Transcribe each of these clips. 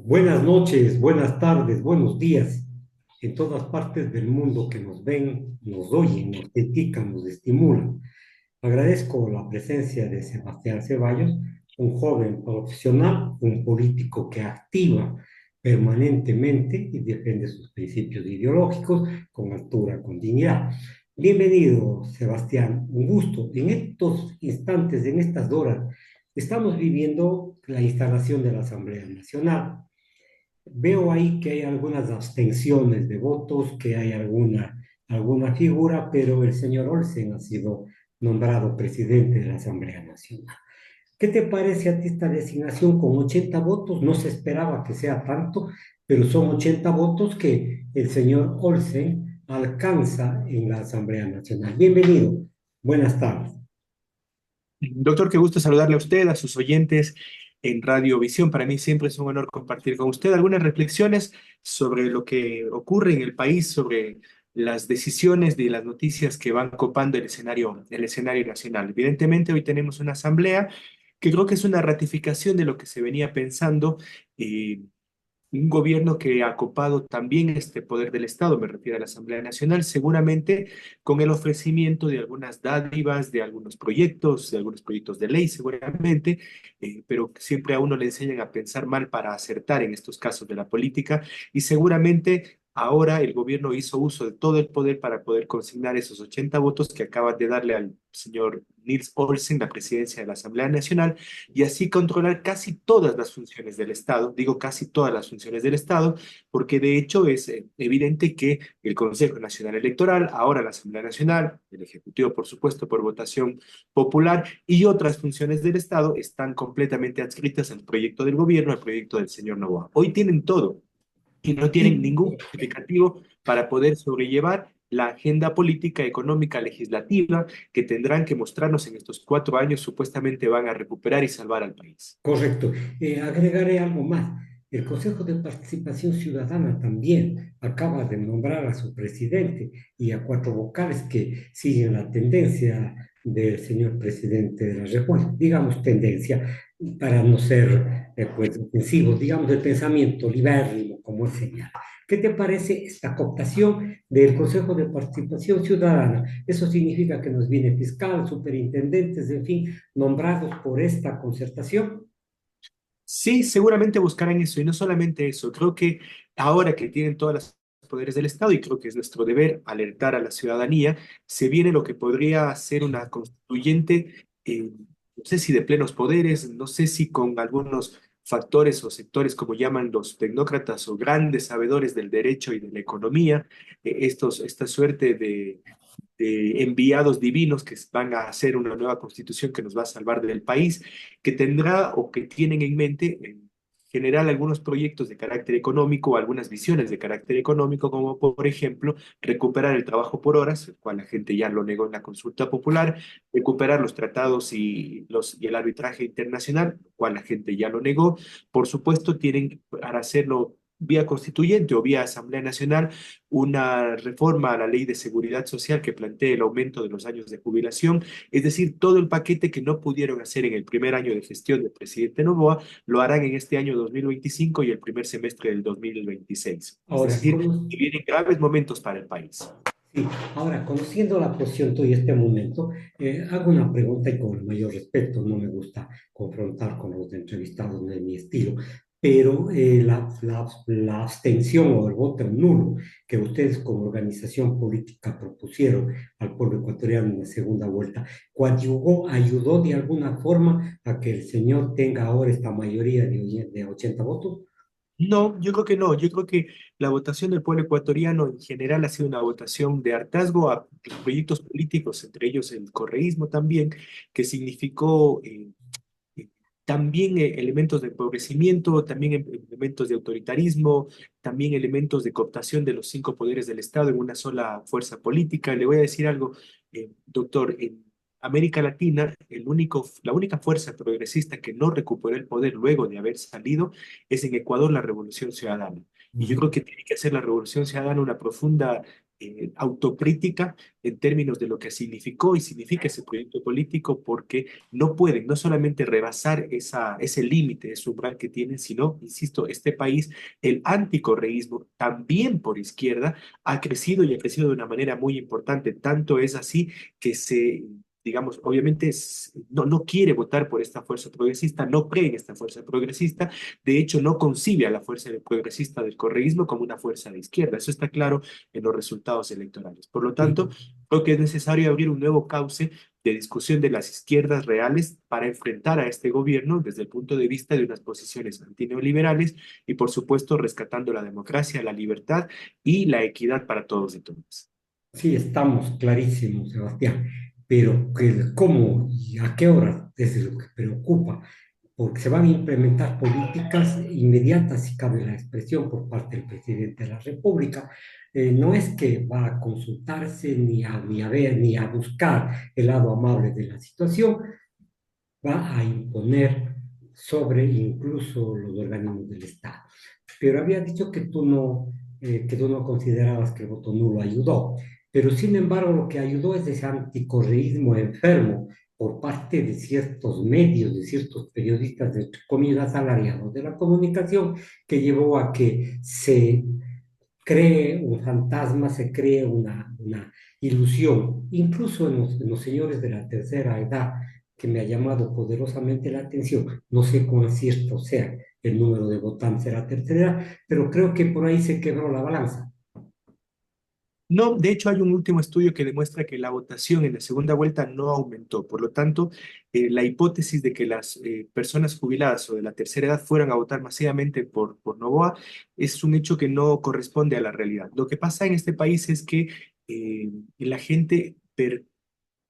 Buenas noches, buenas tardes, buenos días. En todas partes del mundo que nos ven, nos oyen, nos critican, nos estimulan. Agradezco la presencia de Sebastián Ceballos, un joven profesional, un político que activa permanentemente y defiende sus principios ideológicos con altura, con dignidad. Bienvenido, Sebastián. Un gusto. En estos instantes, en estas horas, estamos viviendo la instalación de la Asamblea Nacional. Veo ahí que hay algunas abstenciones de votos, que hay alguna figura, pero el señor Olsen ha sido nombrado presidente de la Asamblea Nacional. ¿Qué te parece a ti esta designación con 80 votos? No se esperaba que sea tanto, pero son 80 votos que el señor Olsen alcanza en la Asamblea Nacional. Bienvenido. Buenas tardes. Doctor, qué gusto saludarle a usted, a sus oyentes en Radiovisión. Para mí siempre es un honor compartir con usted algunas reflexiones sobre lo que ocurre en el país, sobre las decisiones y las noticias que van copando el escenario nacional. Evidentemente, hoy tenemos una asamblea que creo que es una ratificación de lo que se venía pensando. eh, un gobierno que ha copado también este poder del Estado, me refiero a la Asamblea Nacional, seguramente con el ofrecimiento de algunas dádivas, de algunos proyectos de ley, seguramente, pero siempre a uno le enseñan a pensar mal para acertar en estos casos de la política y seguramente ahora el gobierno hizo uso de todo el poder para poder consignar esos 80 votos que acaban de darle al señor Nils Olsen la presidencia de la Asamblea Nacional y así controlar casi todas las funciones del Estado, digo casi todas las funciones del Estado, porque de hecho es evidente que el Consejo Nacional Electoral, ahora la Asamblea Nacional, el Ejecutivo, por supuesto, por votación popular, y otras funciones del Estado están completamente adscritas al proyecto del gobierno, al proyecto del señor Noboa. Hoy tienen todo y no tienen Y ningún justificativo para poder sobrellevar la agenda política, económica, legislativa que tendrán que mostrarnos en estos 4 años, supuestamente van a recuperar y salvar al país. correcto. Agregaré algo más. El Consejo de Participación Ciudadana también acaba de nombrar a su presidente y a cuatro vocales que siguen la tendencia del señor presidente de la República, digamos tendencia, para no ser pues, ofensivos, digamos el pensamiento libérrimo, como él señala. ¿Qué te parece esta cooptación del Consejo de Participación Ciudadana? Eso significa que nos viene fiscal, superintendentes, en fin, nombrados por esta concertación. Sí, seguramente buscarán eso, y no solamente eso, creo que ahora que tienen todos los poderes del Estado, y creo que es nuestro deber alertar a la ciudadanía, se viene lo que podría ser una constituyente, no sé si de plenos poderes, no sé si con algunos factores o sectores, como llaman los tecnócratas o grandes sabedores del derecho y de la economía, esta suerte de enviados divinos que van a hacer una nueva constitución que nos va a salvar del país, que tendrá o que tienen en mente en general algunos proyectos de carácter económico, algunas visiones de carácter económico, como por ejemplo recuperar el trabajo por horas, el cual la gente ya lo negó en la consulta popular, recuperar los tratados y el arbitraje internacional, el cual la gente ya lo negó. Por supuesto, tienen para hacerlo vía constituyente o vía Asamblea Nacional una reforma a la ley de seguridad social que plantee el aumento de los años de jubilación, es decir, todo el paquete que no pudieron hacer en el primer año de gestión del presidente Noboa, lo harán en este año 2025 y el primer semestre del 2026. Es Ahora, decir, que vienen graves momentos para el país. sí, ahora, conociendo la posición tuya en este momento, hago una pregunta y con el mayor respeto, no me gusta confrontar con los entrevistados, no es mi estilo, pero la abstención o el voto nulo que ustedes como organización política propusieron al pueblo ecuatoriano en la segunda vuelta, coadyuvó, ayudó de alguna forma a que el señor tenga ahora esta mayoría de 80 votos. No, yo creo que no. Yo creo que la votación del pueblo ecuatoriano en general ha sido una votación de hartazgo a los proyectos políticos, entre ellos el correísmo también, que significó eh, también elementos de empobrecimiento, también elementos de autoritarismo, también elementos de cooptación de los cinco poderes del Estado en una sola fuerza política. Le voy a decir algo, doctor, en América Latina, la única fuerza progresista que no recuperó el poder luego de haber salido es en Ecuador la Revolución Ciudadana. Y yo creo que tiene que hacer la Revolución Ciudadana una profunda autocrítica en términos de lo que significó y significa ese proyecto político, porque no pueden no solamente rebasar ese límite, ese umbral que tienen, sino, insisto, este país, el anticorreísmo, también por izquierda, ha crecido y ha crecido de una manera muy importante. Tanto es así que digamos, obviamente no quiere votar por esta fuerza progresista, no cree en esta fuerza progresista, de hecho no concibe a la fuerza progresista del correísmo como una fuerza de izquierda. Eso está claro en los resultados electorales. Por lo tanto, Sí, creo que es necesario abrir un nuevo cauce de discusión de las izquierdas reales para enfrentar a este gobierno desde el punto de vista de unas posiciones antineoliberales y, por supuesto, rescatando la democracia, la libertad y la equidad para todos y todas. sí, estamos clarísimos, Sebastián, pero cómo y a qué hora es lo que preocupa, porque se van a implementar políticas inmediatas, si cabe la expresión, por parte del presidente de la República. No es que va a consultarse ni a ver, ni a buscar el lado amable de la situación, va a imponer sobre incluso los organismos del Estado. Pero había dicho que tú no considerabas que el voto nulo ayudó, pero sin embargo lo que ayudó es ese anticorreísmo enfermo por parte de ciertos medios, de ciertos periodistas, de comillas, asalariados de la comunicación, que llevó a que se cree un fantasma, se cree una ilusión, incluso en los señores de la tercera edad, que me ha llamado poderosamente la atención. No sé cuán cierto sea el número de votantes de la tercera edad, pero creo que por ahí se quebró la balanza. No, de hecho hay un último estudio que demuestra que la votación en la segunda vuelta no aumentó. Por lo tanto, la hipótesis de que las personas jubiladas o de la tercera edad fueran a votar masivamente por Noboa es un hecho que no corresponde a la realidad. Lo que pasa en este país es que la gente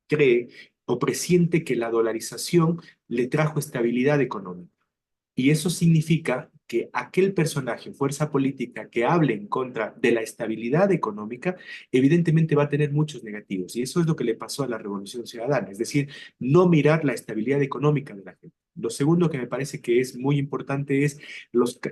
cree o presiente que la dolarización le trajo estabilidad económica. Y eso significa que aquel personaje, fuerza política, que hable en contra de la estabilidad económica, evidentemente va a tener muchos negativos. Y eso es lo que le pasó a la Revolución Ciudadana, es decir, no mirar la estabilidad económica de la gente. Lo segundo que me parece que es muy importante es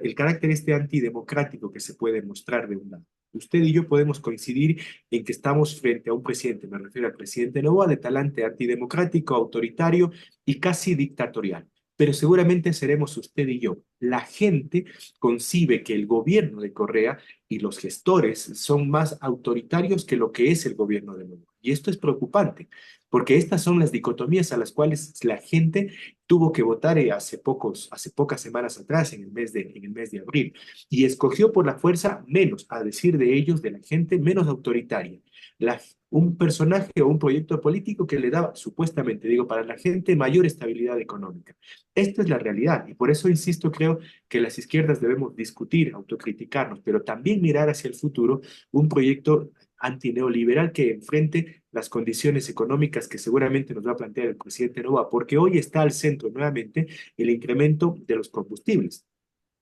el carácter este antidemocrático que se puede mostrar de un lado. Usted y yo podemos coincidir en que estamos frente a un presidente, me refiero al presidente Noboa, de talante antidemocrático, autoritario y casi dictatorial, pero seguramente seremos usted y yo. La gente concibe que el gobierno de Correa y los gestores son más autoritarios que lo que es el gobierno de Maduro. Y esto es preocupante, porque estas son las dicotomías a las cuales la gente tuvo que votar hace pocas semanas atrás, en el mes de abril, y escogió por la fuerza menos, a decir de ellos, de la gente menos autoritaria. La, un personaje o un proyecto político que le daba, supuestamente, digo, para la gente mayor estabilidad económica. Esta es la realidad y por eso insisto, creo que las izquierdas debemos discutir, autocriticarnos, pero también mirar hacia el futuro un proyecto antineoliberal que enfrente las condiciones económicas que seguramente nos va a plantear el presidente Nova, porque hoy está al centro nuevamente el incremento de los combustibles.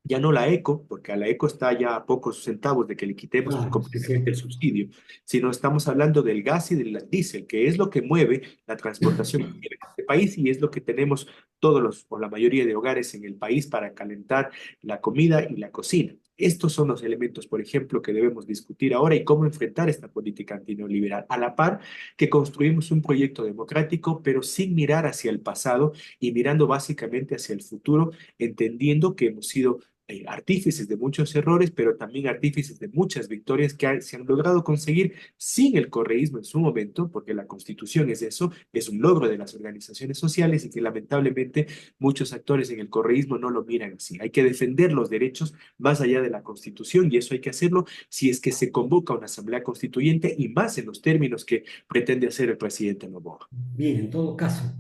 Ya no la eco, porque a la eco está ya a pocos centavos de que le quitemos Claro, sí, completamente sí. el subsidio, sino estamos hablando del gas y del diésel, que es lo que mueve la transportación en este país y es lo que tenemos todos o la mayoría de hogares en el país para calentar la comida y la cocina. Estos son los elementos, por ejemplo, que debemos discutir ahora y cómo enfrentar esta política antineoliberal, a la par que construimos un proyecto democrático, pero sin mirar hacia el pasado y mirando básicamente hacia el futuro, entendiendo que hemos sido artífices de muchos errores, pero también artífices de muchas victorias que se han logrado conseguir sin el correísmo en su momento, porque la Constitución es eso, es un logro de las organizaciones sociales y que lamentablemente muchos actores en el correísmo no lo miran así. Hay que defender los derechos más allá de la Constitución y eso hay que hacerlo si es que se convoca una asamblea constituyente y más en los términos que pretende hacer el presidente Noboa. Bien, en todo caso,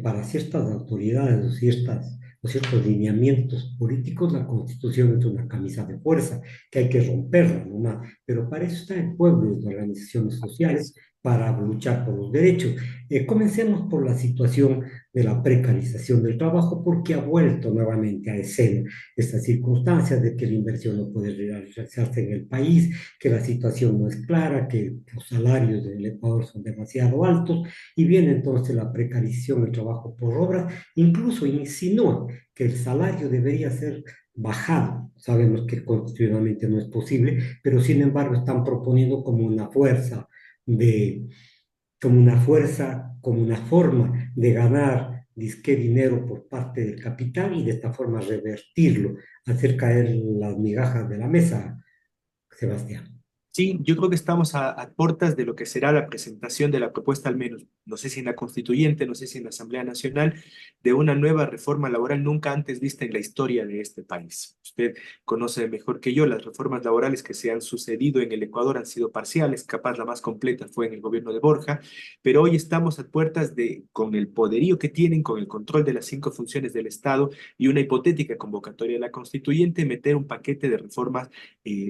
para ciertas autoridades o ciertos lineamientos políticos, la Constitución es una camisa de fuerza que hay que romperla nomás. Pero para eso está el pueblo y las organizaciones sociales para luchar por los derechos. Comencemos por la situación de la precarización del trabajo porque ha vuelto nuevamente a escena estas circunstancias de que la inversión no puede realizarse en el país, que la situación no es clara, que los salarios del Ecuador son demasiado altos y viene entonces la precarización del trabajo por obra, incluso insinúa que el salario debería ser bajado. Sabemos que constitucionalmente no es posible, pero sin embargo están proponiendo de, como una forma de ganar disque dinero por parte del capital y de esta forma revertirlo, hacer caer las migajas de la mesa, Sebastián. Sí, yo creo que estamos a puertas de lo que será la presentación de la propuesta, al menos, no sé si en la Constituyente, no sé si en la Asamblea Nacional, de una nueva reforma laboral nunca antes vista en la historia de este país. Usted conoce mejor que yo las reformas laborales que se han sucedido en el Ecuador han sido parciales, capaz la más completa fue en el gobierno de Borja, pero hoy estamos a puertas de, con el poderío que tienen, con el control de las cinco funciones del Estado y una hipotética convocatoria de la Constituyente, meter un paquete de reformas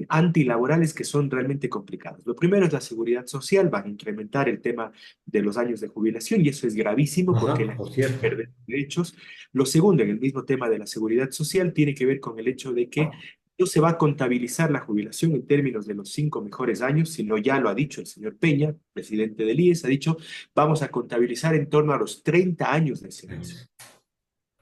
antilaborales que son realmente complicados. Lo primero es la seguridad social, van a incrementar el tema de los años de jubilación y eso es gravísimo porque Ajá, la por gente cierto. pierde derechos. Lo segundo, en el mismo tema de la seguridad social, tiene que ver con el hecho de que no se va a contabilizar la jubilación en términos de los 5 mejores años, sino ya lo ha dicho el señor Peña, presidente del IES, ha dicho, vamos a contabilizar en torno a los 30 años de servicio.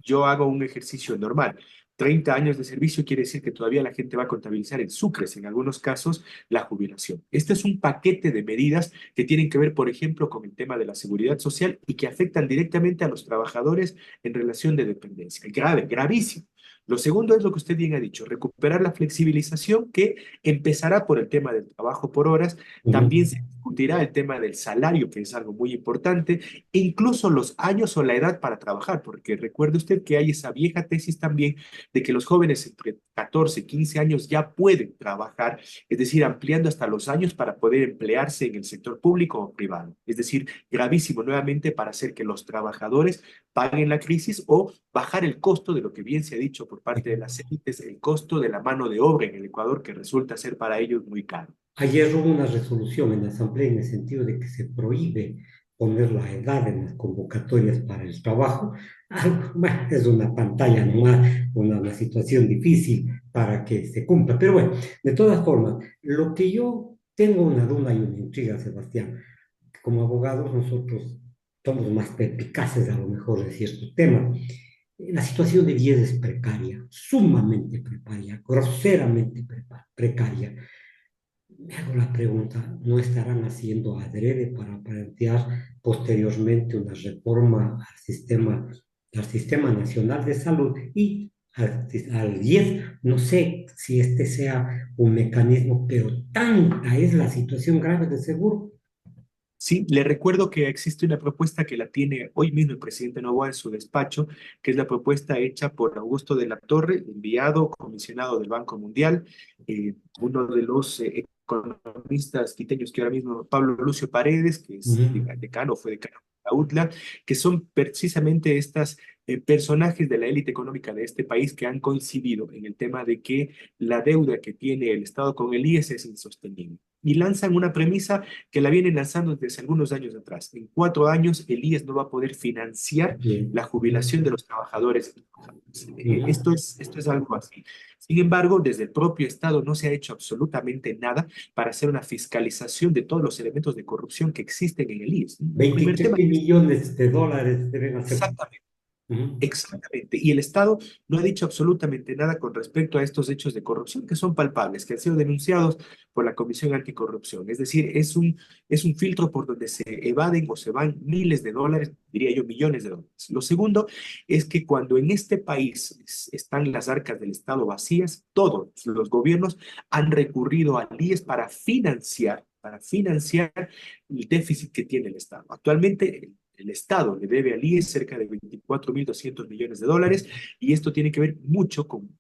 Yo hago un ejercicio normal. 30 años de servicio quiere decir que todavía la gente va a contabilizar en sucres, en algunos casos, la jubilación. Este es un paquete de medidas que tienen que ver, por ejemplo, con el tema de la seguridad social y que afectan directamente a los trabajadores en relación de dependencia. Grave, gravísimo. Lo segundo es lo que usted bien ha dicho, recuperar la flexibilización que empezará por el tema del trabajo por horas. También Ujú. se discutirá el tema del salario, que es algo muy importante, e incluso los años o la edad para trabajar, porque recuerde usted que hay esa vieja tesis también de que los jóvenes entre 14 y 15 años ya pueden trabajar, es decir, ampliando hasta los años para poder emplearse en el sector público o privado. Es decir, gravísimo nuevamente para hacer que los trabajadores paguen la crisis o bajar el costo de lo que bien se ha dicho por parte de las élites, el costo de la mano de obra en el Ecuador, que resulta ser para ellos muy caro. Ayer hubo una resolución en la Asamblea en el sentido de que se prohíbe poner la edad en las convocatorias para el trabajo. Bueno, es una pantalla nomás, una situación difícil para que se cumpla. Pero bueno, de todas formas, lo que yo tengo una duda y una intriga, Sebastián, como abogados nosotros somos más perspicaces a lo mejor de cierto tema. La situación de 10 es precaria, sumamente precaria, groseramente precaria. Me hago la pregunta, ¿no estarán haciendo adrede para plantear posteriormente una reforma al sistema nacional de salud y al IES? No sé si este sea un mecanismo, pero tanta es la situación grave del seguro. Sí, le recuerdo que existe una propuesta que la tiene hoy mismo el presidente Noboa en su despacho, que es la propuesta hecha por Augusto de la Torre, enviado, comisionado del Banco Mundial, uno de los economistas quiteños que ahora mismo, Pablo Lucio Paredes, que es Ujú. decano, fue decano de la UTLA, que son precisamente estas personajes de la élite económica de este país que han coincidido en el tema de que la deuda que tiene el Estado con el IES es insostenible. Y lanzan una premisa que la vienen lanzando desde algunos años atrás. En 4 años, el IES no va a poder financiar Bien. la jubilación de los trabajadores. Ujú. Esto es algo así. Sin embargo, desde el propio Estado no se ha hecho absolutamente nada para hacer una fiscalización de todos los elementos de corrupción que existen en el IES. Un primer 23 tema. mil millones de dólares deben hacer. Exactamente. Ujú. Exactamente. Y el Estado no ha dicho absolutamente nada con respecto a estos hechos de corrupción que son palpables, que han sido denunciados por la Comisión Anticorrupción. Es decir, es un filtro por donde se evaden o se van miles de dólares, diría yo millones de dólares. Lo segundo es que cuando en este país están las arcas del Estado vacías, todos los gobiernos han recurrido al IES para financiar el déficit que tiene el Estado. Actualmente, el Estado le debe al IES cerca de 24.200 millones de dólares y esto tiene que ver mucho con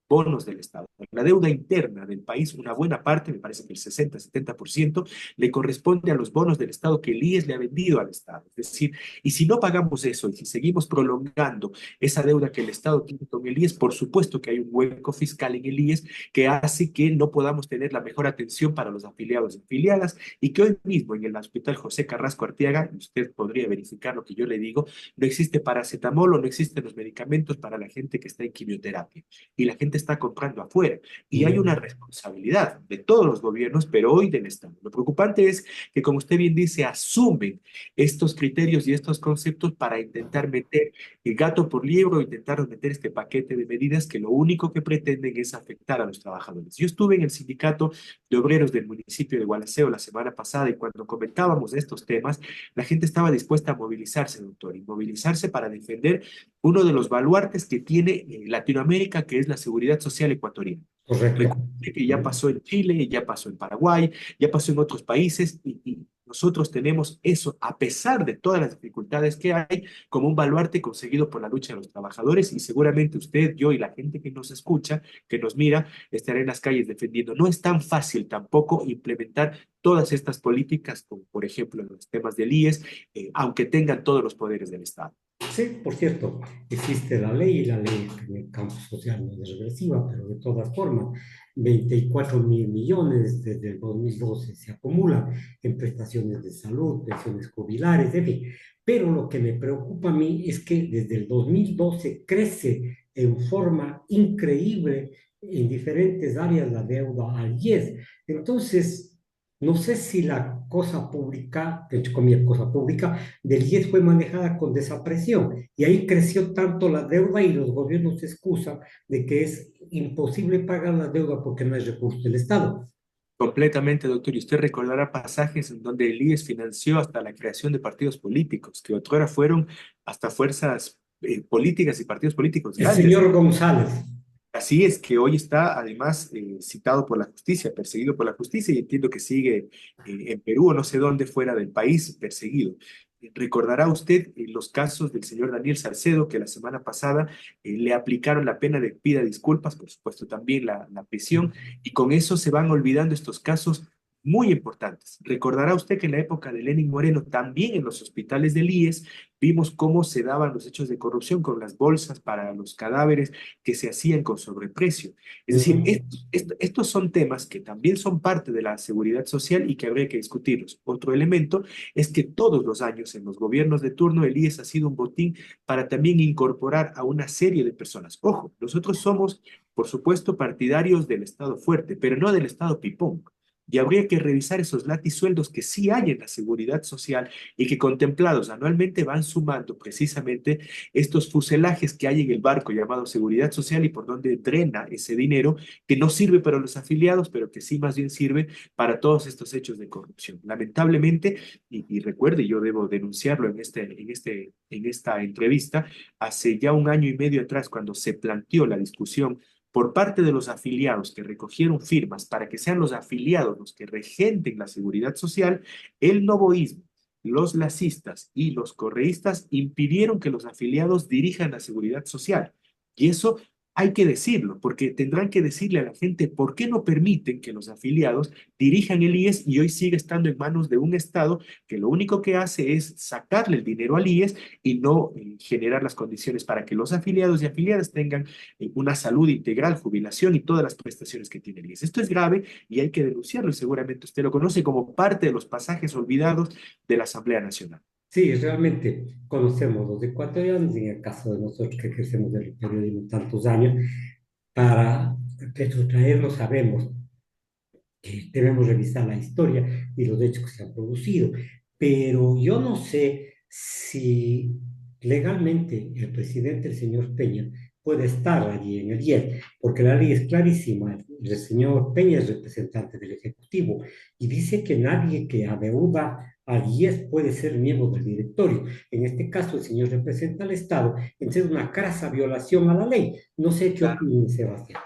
bonos del Estado. La deuda interna del país, una buena parte, me parece que el 60-70%, le corresponde a los bonos del Estado que el IES le ha vendido al Estado. Es decir, y si no pagamos eso y si seguimos prolongando esa deuda que el Estado tiene con el IES, por supuesto que hay un hueco fiscal en el IES que hace que no podamos tener la mejor atención para los afiliados y afiliadas y que hoy mismo en el Hospital José Carrasco Arteaga, usted podría verificar lo que yo le digo, no existe paracetamol o no existen los medicamentos para la gente que está en quimioterapia y la gente está comprando afuera. Y hay una responsabilidad de todos los gobiernos, pero hoy del Estado. Lo preocupante es que, como usted bien dice, asumen estos criterios y estos conceptos para intentar meter el gato por liebre o intentar meter este paquete de medidas que lo único que pretenden es afectar a los trabajadores. Yo estuve en el sindicato de obreros del municipio de Gualaceo la semana pasada y cuando comentábamos estos temas, la gente estaba dispuesta a movilizarse, doctor, y movilizarse para defender uno de los baluartes que tiene Latinoamérica, que es la seguridad social ecuatoriana. Correcto. Recuerde que ya pasó en Chile, ya pasó en Paraguay, ya pasó en otros países y nosotros tenemos eso, a pesar de todas las dificultades que hay, como un baluarte conseguido por la lucha de los trabajadores y seguramente usted, yo y la gente que nos escucha, que nos mira, estará en las calles defendiendo. No es tan fácil tampoco implementar todas estas políticas, como por ejemplo en los temas del IES, aunque tengan todos los poderes del Estado. Sí, por cierto, existe la ley y la ley en el campo social no es regresiva, pero de todas formas, 24.000 millones desde el 2012 se acumulan en prestaciones de salud, pensiones jubilares, en fin. Pero lo que me preocupa a mí es que desde el 2012 crece en forma increíble en diferentes áreas la deuda al IES. Entonces, no sé si la cosa pública, entre comillas, cosa pública, del IES fue manejada con desapresión y ahí creció tanto la deuda y los gobiernos se excusan de que es imposible pagar la deuda porque no hay recursos del Estado. Completamente, doctor. Y usted recordará pasajes en donde el IES financió hasta la creación de partidos políticos, que otrora fueron hasta fuerzas políticas y partidos políticos El grandes. señor González. Así es que hoy está además citado por la justicia, perseguido por la justicia y entiendo que sigue en Perú o no sé dónde fuera del país perseguido. Recordará usted los casos del señor Daniel Salcedo que la semana pasada le aplicaron la pena de pida disculpas, por supuesto también la prisión y con eso se van olvidando estos casos muy importantes. Recordará usted que en la época de Lenin Moreno, también en los hospitales del IES, vimos cómo se daban los hechos de corrupción con las bolsas para los cadáveres que se hacían con sobreprecio. Es decir, estos son temas que también son parte de la seguridad social y que habría que discutirlos. Otro elemento es que todos los años en los gobiernos de turno el IES ha sido un botín para también incorporar a una serie de personas. Ojo, nosotros somos, por supuesto, partidarios del Estado fuerte, pero no del Estado pipón. Y habría que revisar esos latisueldos que sí hay en la seguridad social y que contemplados anualmente van sumando precisamente estos fuselajes que hay en el barco llamado seguridad social y por donde drena ese dinero que no sirve para los afiliados, pero que sí más bien sirve para todos estos hechos de corrupción. Lamentablemente, y recuerde, yo debo denunciarlo en esta entrevista, hace ya un año y medio atrás, cuando se planteó la discusión por parte de los afiliados que recogieron firmas para que sean los afiliados los que regenten la seguridad social, el novoísmo, los lacistas y los correístas impidieron que los afiliados dirijan la seguridad social. Y eso hay que decirlo, porque tendrán que decirle a la gente por qué no permiten que los afiliados dirijan el IES y hoy sigue estando en manos de un Estado que lo único que hace es sacarle el dinero al IES y no generar las condiciones para que los afiliados y afiliadas tengan una salud integral, jubilación y todas las prestaciones que tiene el IES. Esto es grave y hay que denunciarlo y seguramente usted lo conoce como parte de los pasajes olvidados de la Asamblea Nacional. Sí, realmente conocemos los ecuatorianos, en el caso de nosotros que crecemos del periodismo tantos años, para retrotraerlo sabemos que debemos revisar la historia y los hechos que se han producido. Pero yo no sé si legalmente el presidente, el señor Peña, puede estar allí en el IES, porque la ley es clarísima. El señor Peña es representante del Ejecutivo y dice que nadie que adeuda al IES puede ser miembro del directorio. En este caso, el señor representa al Estado en ser una crasa violación a la ley. No sé qué Claro. opina Sebastián.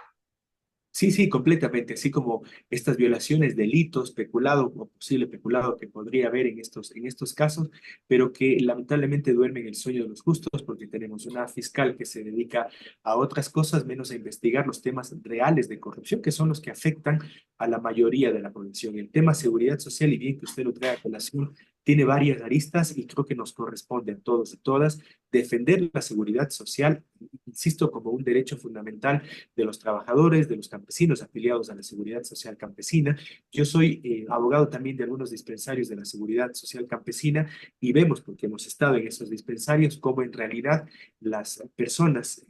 Sí, sí, completamente, así como estas violaciones, delitos, peculado o posible peculado que podría haber en estos casos, pero que lamentablemente duermen el sueño de los justos porque tenemos una fiscal que se dedica a otras cosas menos a investigar los temas reales de corrupción, que son los que afectan a la mayoría de la población. El tema seguridad social, y bien que usted lo trae a colación, tiene varias aristas y creo que nos corresponde a todos y todas defender la seguridad social, insisto, como un derecho fundamental de los trabajadores, de los campesinos afiliados a la Seguridad Social Campesina. Yo soy abogado también de algunos dispensarios de la Seguridad Social Campesina y vemos, porque hemos estado en esos dispensarios, cómo en realidad las personas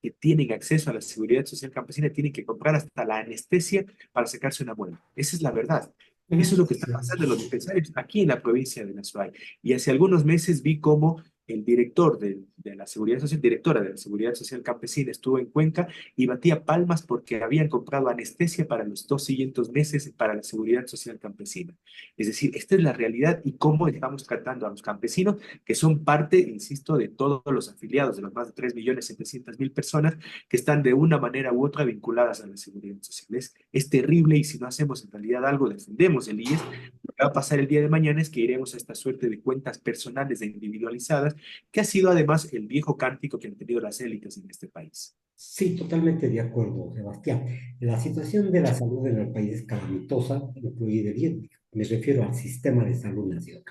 que tienen acceso a la Seguridad Social Campesina tienen que comprar hasta la anestesia para sacarse una muela. Esa es la verdad. Eso es lo que está Sí. pasando en los dispensarios aquí en la provincia de Azuay. Y hace algunos meses vi cómo el director de la Seguridad Social, directora de la Seguridad Social Campesina estuvo en Cuenca y batía palmas porque habían comprado anestesia para los 2 siguientes meses para la Seguridad Social Campesina. Es decir, esta es la realidad y cómo estamos tratando a los campesinos que son parte, insisto, de todos los afiliados, de los más de 3.700.000 personas que están de una manera u otra vinculadas a la seguridad social. Es terrible y si no hacemos en realidad algo, defendemos el IES, lo que va a pasar el día de mañana es que iremos a esta suerte de cuentas personales e individualizadas, que ha sido además el viejo cántico que han tenido las élites en este país. Sí, totalmente de acuerdo, Sebastián. La situación de la salud en el país es calamitosa, incluida bien, me refiero al sistema de salud nacional.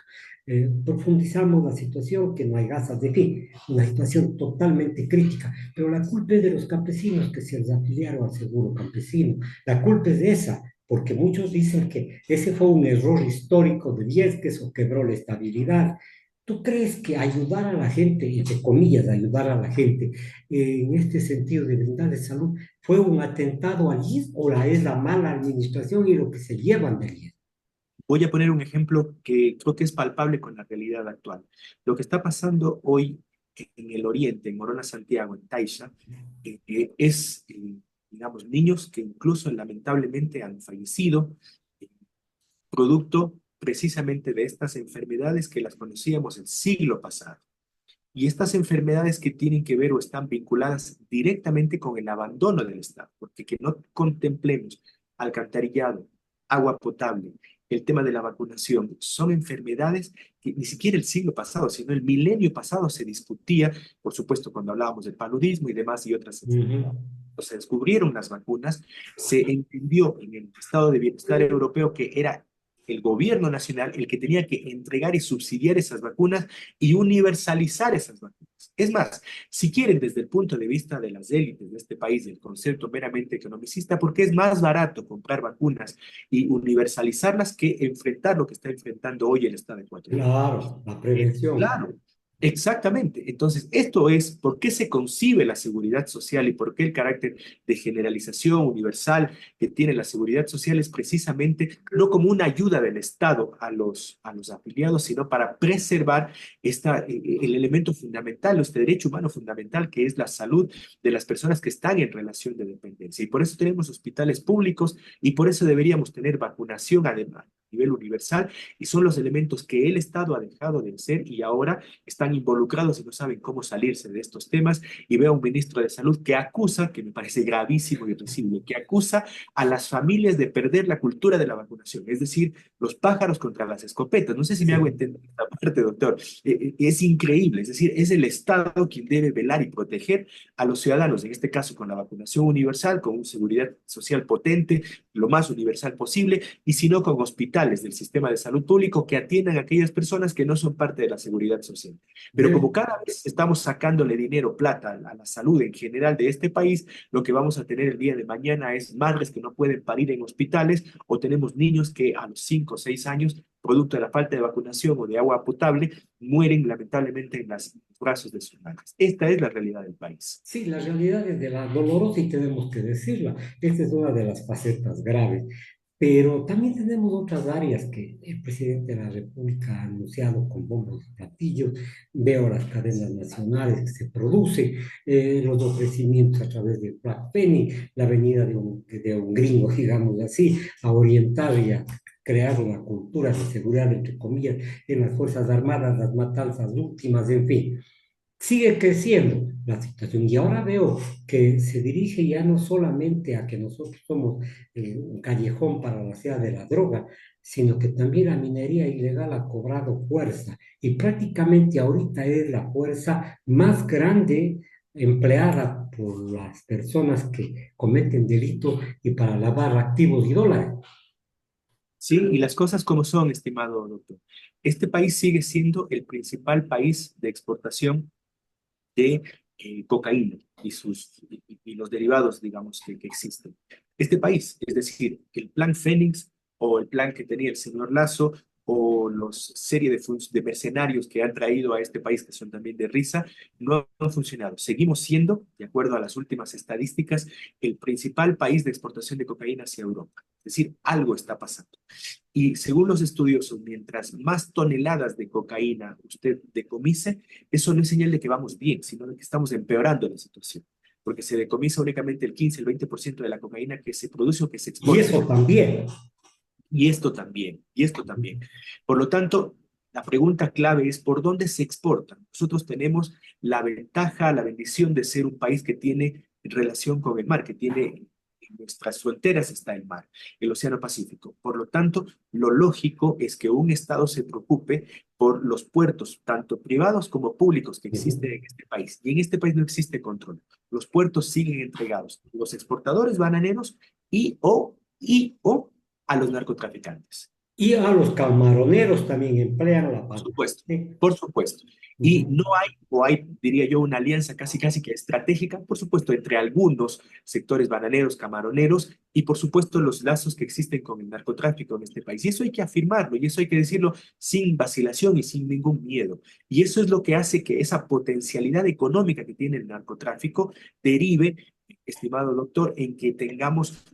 Profundizamos la situación, que no hay gasas de fin, una situación totalmente crítica, pero la culpa es de los campesinos que se afiliaron al seguro campesino. La culpa es de esa, porque muchos dicen que ese fue un error histórico de Viesques o quebró la estabilidad. ¿Tú crees que ayudar a la gente, entre comillas, ayudar a la gente, en este sentido de brindar de salud, fue un atentado al IES o es la mala administración y lo que se llevan del IES? Voy a poner un ejemplo que creo que es palpable con la realidad actual. Lo que está pasando hoy en el oriente, en Morona, Santiago, en Taisha, es, digamos, niños que incluso lamentablemente han fallecido, eh, producto precisamente de estas enfermedades que las conocíamos el siglo pasado. Y estas enfermedades que tienen que ver o están vinculadas directamente con el abandono del Estado, porque que no contemplemos alcantarillado, agua potable, el tema de la vacunación, son enfermedades que ni siquiera el siglo pasado, sino el milenio pasado se discutía, por supuesto, cuando hablábamos del paludismo y demás y otras enfermedades. Ujú. Se descubrieron las vacunas, se entendió en el estado de bienestar europeo que era el gobierno nacional el que tenía que entregar y subsidiar esas vacunas y universalizar esas vacunas. Es más, si quieren desde el punto de vista de las élites de este país, del concepto meramente economicista, porque es más barato comprar vacunas y universalizarlas que enfrentar lo que está enfrentando hoy el Estado ecuatoriano. Claro, la prevención. Claro, exactamente. Entonces, esto es por qué se concibe la seguridad social y por qué el carácter de generalización universal que tiene la seguridad social es precisamente no como una ayuda del Estado a los afiliados, sino para preservar el elemento fundamental, este derecho humano fundamental que es la salud de las personas que están en relación de dependencia. Y por eso tenemos hospitales públicos y por eso deberíamos tener vacunación además a nivel universal y son los elementos que el Estado ha dejado de ser y ahora están involucrados y no saben cómo salirse de estos temas. Y veo a un ministro de Salud que acusa, que me parece gravísimo y recibo, que acusa a las familias de perder la cultura de la vacunación, es decir, los pájaros contra las escopetas. No sé si me hago Sí. entender esta parte, doctor. Es increíble, es decir, es el Estado quien debe velar y proteger a los ciudadanos, en este caso con la vacunación universal, con una seguridad social potente, lo más universal posible, y si no con hospitales del sistema de salud público que atiendan a aquellas personas que no son parte de la seguridad social. Pero como Debe- cada vez estamos sacándole dinero, plata a la salud en general de este país, lo que vamos a tener el día de mañana es madres que no pueden parir en hospitales o tenemos niños que a los 5 o 6 años, producto de la falta de vacunación o de agua potable, mueren lamentablemente en los brazos de sus madres. Esta es la realidad del país. Sí, la realidad es de la dolorosa y tenemos que decirla. Esta es una de las facetas graves. Pero también tenemos otras áreas que el presidente de la República ha anunciado con bombos y platillos. Veo las cadenas nacionales que se producen, los ofrecimientos a través del Black Penny, la venida de un gringo, digamos así, a orientar y a crear una cultura de seguridad, entre comillas, en las Fuerzas Armadas, las matanzas últimas, en fin. sigue creciendo la situación y ahora veo que se dirige ya no solamente a que nosotros somos un callejón para la ciudad de la droga, sino que también la minería ilegal ha cobrado fuerza y prácticamente ahorita es la fuerza más grande empleada por las personas que cometen delitos y para lavar activos y dólares. Sí, y las cosas como son, estimado doctor. Este país sigue siendo el principal país de exportación de cocaína y, y los derivados, digamos, que existen. Este país, es decir, el plan Fénix o el plan que tenía el señor Lazo o los serie de mercenarios que han traído a este país, que son también de risa, no han funcionado. Seguimos siendo, de acuerdo a las últimas estadísticas, el principal país de exportación de cocaína hacia Europa. Es decir, algo está pasando. Y según los estudiosos, mientras más toneladas de cocaína usted decomise, eso no es señal de que vamos bien, sino de que estamos empeorando la situación, porque se decomisa únicamente el 15, el 20% de la cocaína que se produce o que se Y exporta. eso también. Y esto también, y esto también. Por lo tanto, la pregunta clave es ¿por dónde se exporta? Nosotros tenemos la ventaja, la bendición de ser un país que tiene relación con el mar, que tiene en nuestras fronteras está el mar, el Océano Pacífico. Por lo tanto, lo lógico es que un Estado se preocupe por los puertos, tanto privados como públicos, que existen en este país. Y en este país no existe control. Los puertos siguen entregados. Los exportadores bananeros y o a los narcotraficantes. Y a los camaroneros también emplean la Por pata. supuesto, ¿Sí? por supuesto. Y Ujú. no hay, o hay, diría yo, una alianza casi casi que estratégica, por supuesto, entre algunos sectores bananeros, camaroneros y por supuesto los lazos que existen con el narcotráfico en este país. Y eso hay que afirmarlo y eso hay que decirlo sin vacilación y sin ningún miedo. Y eso es lo que hace que esa potencialidad económica que tiene el narcotráfico derive, estimado doctor, en que tengamos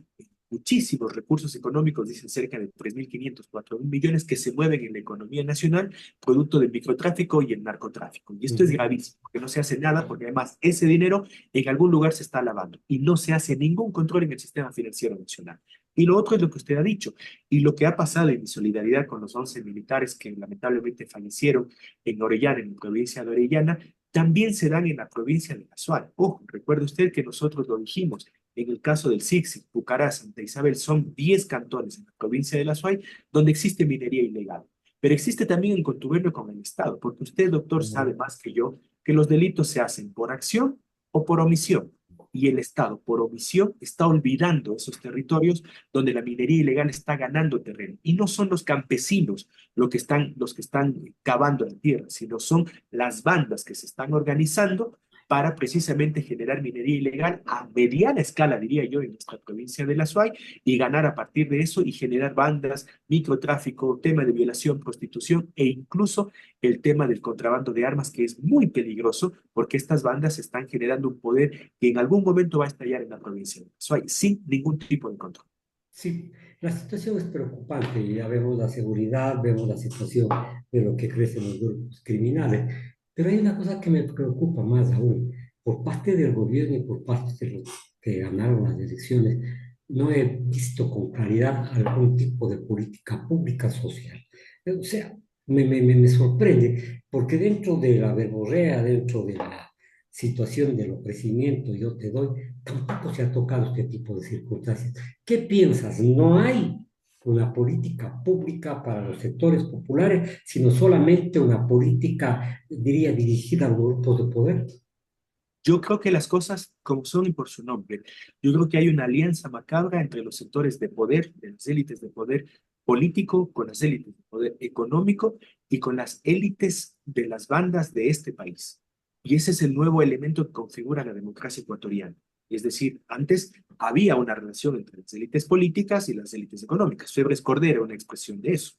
muchísimos recursos económicos, dicen cerca de 3.500, 4.000 millones que se mueven en la economía nacional producto del microtráfico y el narcotráfico. Y esto es Ujú. gravísimo, porque no se hace nada, porque además ese dinero en algún lugar se está lavando y no se hace ningún control en el sistema financiero nacional. Y lo otro es lo que usted ha dicho, y lo que ha pasado en mi solidaridad con los 11 militares que lamentablemente fallecieron en Orellana, en la provincia de Orellana, también se dan en la provincia de Azuay. Ojo, recuerde usted que nosotros lo dijimos, en el caso del Sixi, Pucará, Santa Isabel, son 10 cantones en la provincia de La Suay donde existe minería ilegal. Pero existe también el contubernio con el Estado, porque usted, doctor, sabe más que yo que los delitos se hacen por acción o por omisión. Y el Estado, por omisión, está olvidando esos territorios donde la minería ilegal está ganando terreno. Y no son los campesinos los que están cavando la tierra, sino son las bandas que se están organizando para precisamente generar minería ilegal a mediana escala, diría yo, en nuestra provincia de La Suay, y ganar a partir de eso y generar bandas, microtráfico, tema de violación, prostitución e incluso el tema del contrabando de armas, que es muy peligroso porque estas bandas están generando un poder que en algún momento va a estallar en la provincia de La Suay sin ningún tipo de control. Sí, la situación es preocupante. Ya vemos la seguridad, vemos la situación de lo que crecen los grupos criminales. Pero hay una cosa que me preocupa más aún. Por parte del gobierno y por parte de los que ganaron las elecciones, no he visto con claridad algún tipo de política pública social. O sea, me sorprende, porque dentro de la verborrea, dentro de la situación del ofrecimiento, yo te doy, tampoco se ha tocado este tipo de circunstancias. ¿Qué piensas? No hay una política pública para los sectores populares, sino solamente una política, diría, dirigida a los grupos de poder. Yo creo que las cosas como son y por su nombre. Yo creo que hay una alianza macabra entre los sectores de poder, de las élites de poder político, con las élites de poder económico y con las élites de las bandas de este país. Y ese es el nuevo elemento que configura la democracia ecuatoriana. Es decir, antes había una relación entre las élites políticas y las élites económicas. Febres Cordero, una expresión de eso,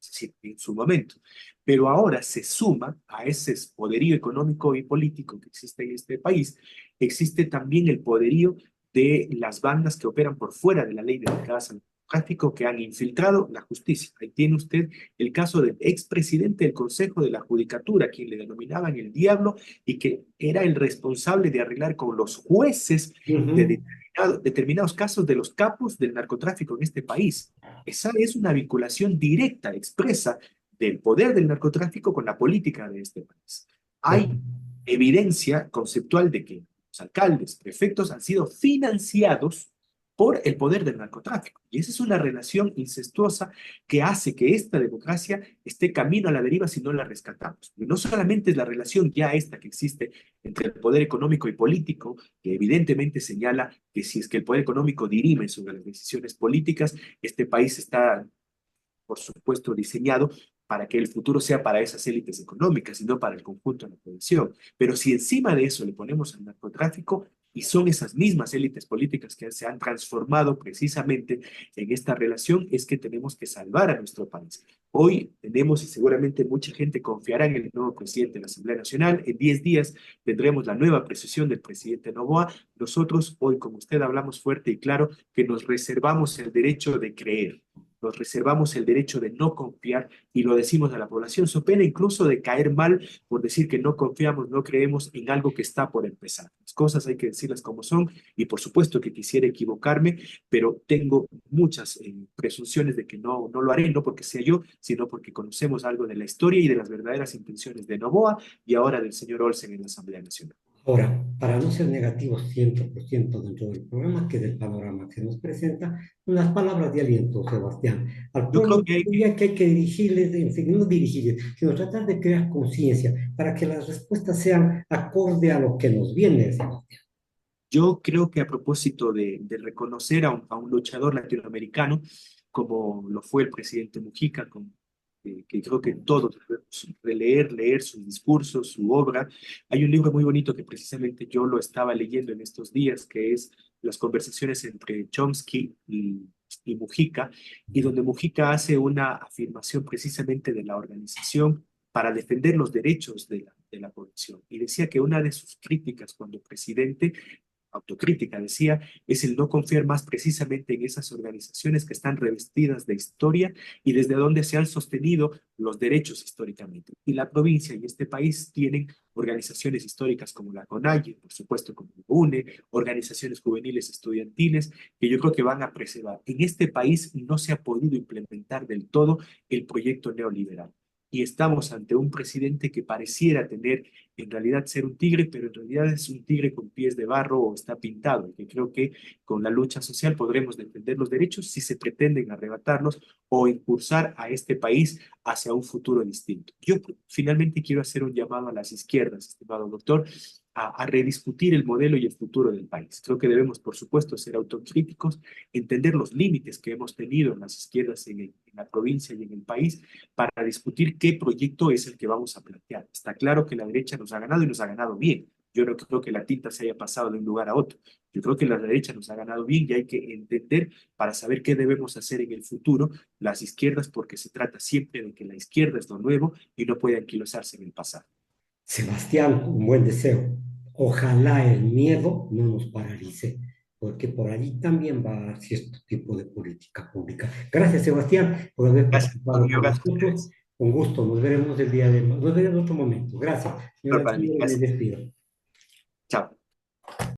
es decir, en su momento. Pero ahora se suma a ese poderío económico y político que existe en este país, existe también el poderío de las bandas que operan por fuera de la ley dedicadas al tráfico que han infiltrado la justicia. Ahí tiene usted el caso del expresidente del Consejo de la Judicatura, quien le denominaban el diablo y que era el responsable de arreglar con los jueces de Ujú. determinados casos de los capos del narcotráfico en este país. Esa es una vinculación directa, expresa, del poder del narcotráfico con la política de este país. Bueno, Hay evidencia conceptual de que los alcaldes, prefectos han sido financiados por el poder del narcotráfico. Y esa es una relación incestuosa que hace que esta democracia esté camino a la deriva si no la rescatamos. Y no solamente es la relación ya esta que existe entre el poder económico y político, que evidentemente señala que si es que el poder económico dirime sobre las decisiones políticas, este país está, por supuesto, diseñado para que el futuro sea para esas élites económicas y no para el conjunto de la población. Pero si encima de eso le ponemos al narcotráfico, y son esas mismas élites políticas que se han transformado precisamente en esta relación, es que tenemos que salvar a nuestro país. Hoy tenemos, y seguramente mucha gente confiará en el nuevo presidente de la Asamblea Nacional. En 10 días tendremos la nueva precesión del presidente Noboa. Nosotros hoy, como usted, hablamos fuerte y claro que nos reservamos el derecho de creer. Nos reservamos el derecho de no confiar y lo decimos a la población, so pena incluso de caer mal por decir que no confiamos, no creemos en algo que está por empezar. Las cosas hay que decirlas como son y por supuesto que quisiera equivocarme, pero tengo muchas presunciones de que no lo haré, no porque sea yo, sino porque conocemos algo de la historia y de las verdaderas intenciones de Noboa y ahora del señor Olsen en la Asamblea Nacional. Ahora, para no ser negativos 100% dentro del programa, que del panorama que nos presenta, unas palabras de aliento, Sebastián. Al Yo creo pueblo que hay diría que hay que dirigirles, en fin, no dirigirles, sino tratar de crear conciencia para que las respuestas sean acorde a lo que nos viene, Sebastián. Yo creo que a propósito de reconocer a un luchador latinoamericano, como lo fue el presidente Mujica, que creo que todos debemos releer, leer sus discursos, su obra. Hay un libro muy bonito que precisamente yo lo estaba leyendo en estos días, que es Las conversaciones entre Chomsky y Mujica, y donde Mujica hace una afirmación precisamente de la organización para defender los derechos de la población. Y decía que una de sus críticas cuando presidente autocrítica, decía, es el no confiar más precisamente en esas organizaciones que están revestidas de historia y desde donde se han sostenido los derechos históricamente. Y la provincia y este país tienen organizaciones históricas como la CONAIE, por supuesto como la UNE, organizaciones juveniles estudiantiles, que yo creo que van a preservar. En este país no se ha podido implementar del todo el proyecto neoliberal. Y estamos ante un presidente que pareciera tener en realidad ser un tigre, pero en realidad es un tigre con pies de barro o está pintado, y que creo que con la lucha social podremos defender los derechos si se pretenden arrebatarlos o impulsar a este país hacia un futuro distinto. Yo finalmente quiero hacer un llamado a las izquierdas, estimado doctor, a rediscutir el modelo y el futuro del país. Creo que debemos, por supuesto, ser autocríticos, entender los límites que hemos tenido en las izquierdas en la provincia y en el país para discutir qué proyecto es el que vamos a plantear. Está claro que la derecha nos ha ganado y nos ha ganado bien. Yo no creo que la tinta se haya pasado de un lugar a otro. Yo creo que la derecha nos ha ganado bien y hay que entender para saber qué debemos hacer en el futuro las izquierdas, porque se trata siempre de que la izquierda es lo nuevo y no puede anquilosarse en el pasado. Sebastián, un buen deseo. Ojalá el miedo no nos paralice, porque por allí también va cierto tipo de política pública. Gracias, Sebastián, por haber Gracias, participado Antonio. con Gracias a nosotros. ustedes. Con gusto, nos veremos el día de, nos veremos en otro momento. Gracias. Señora, Para mí, me gracias. despido. Chao.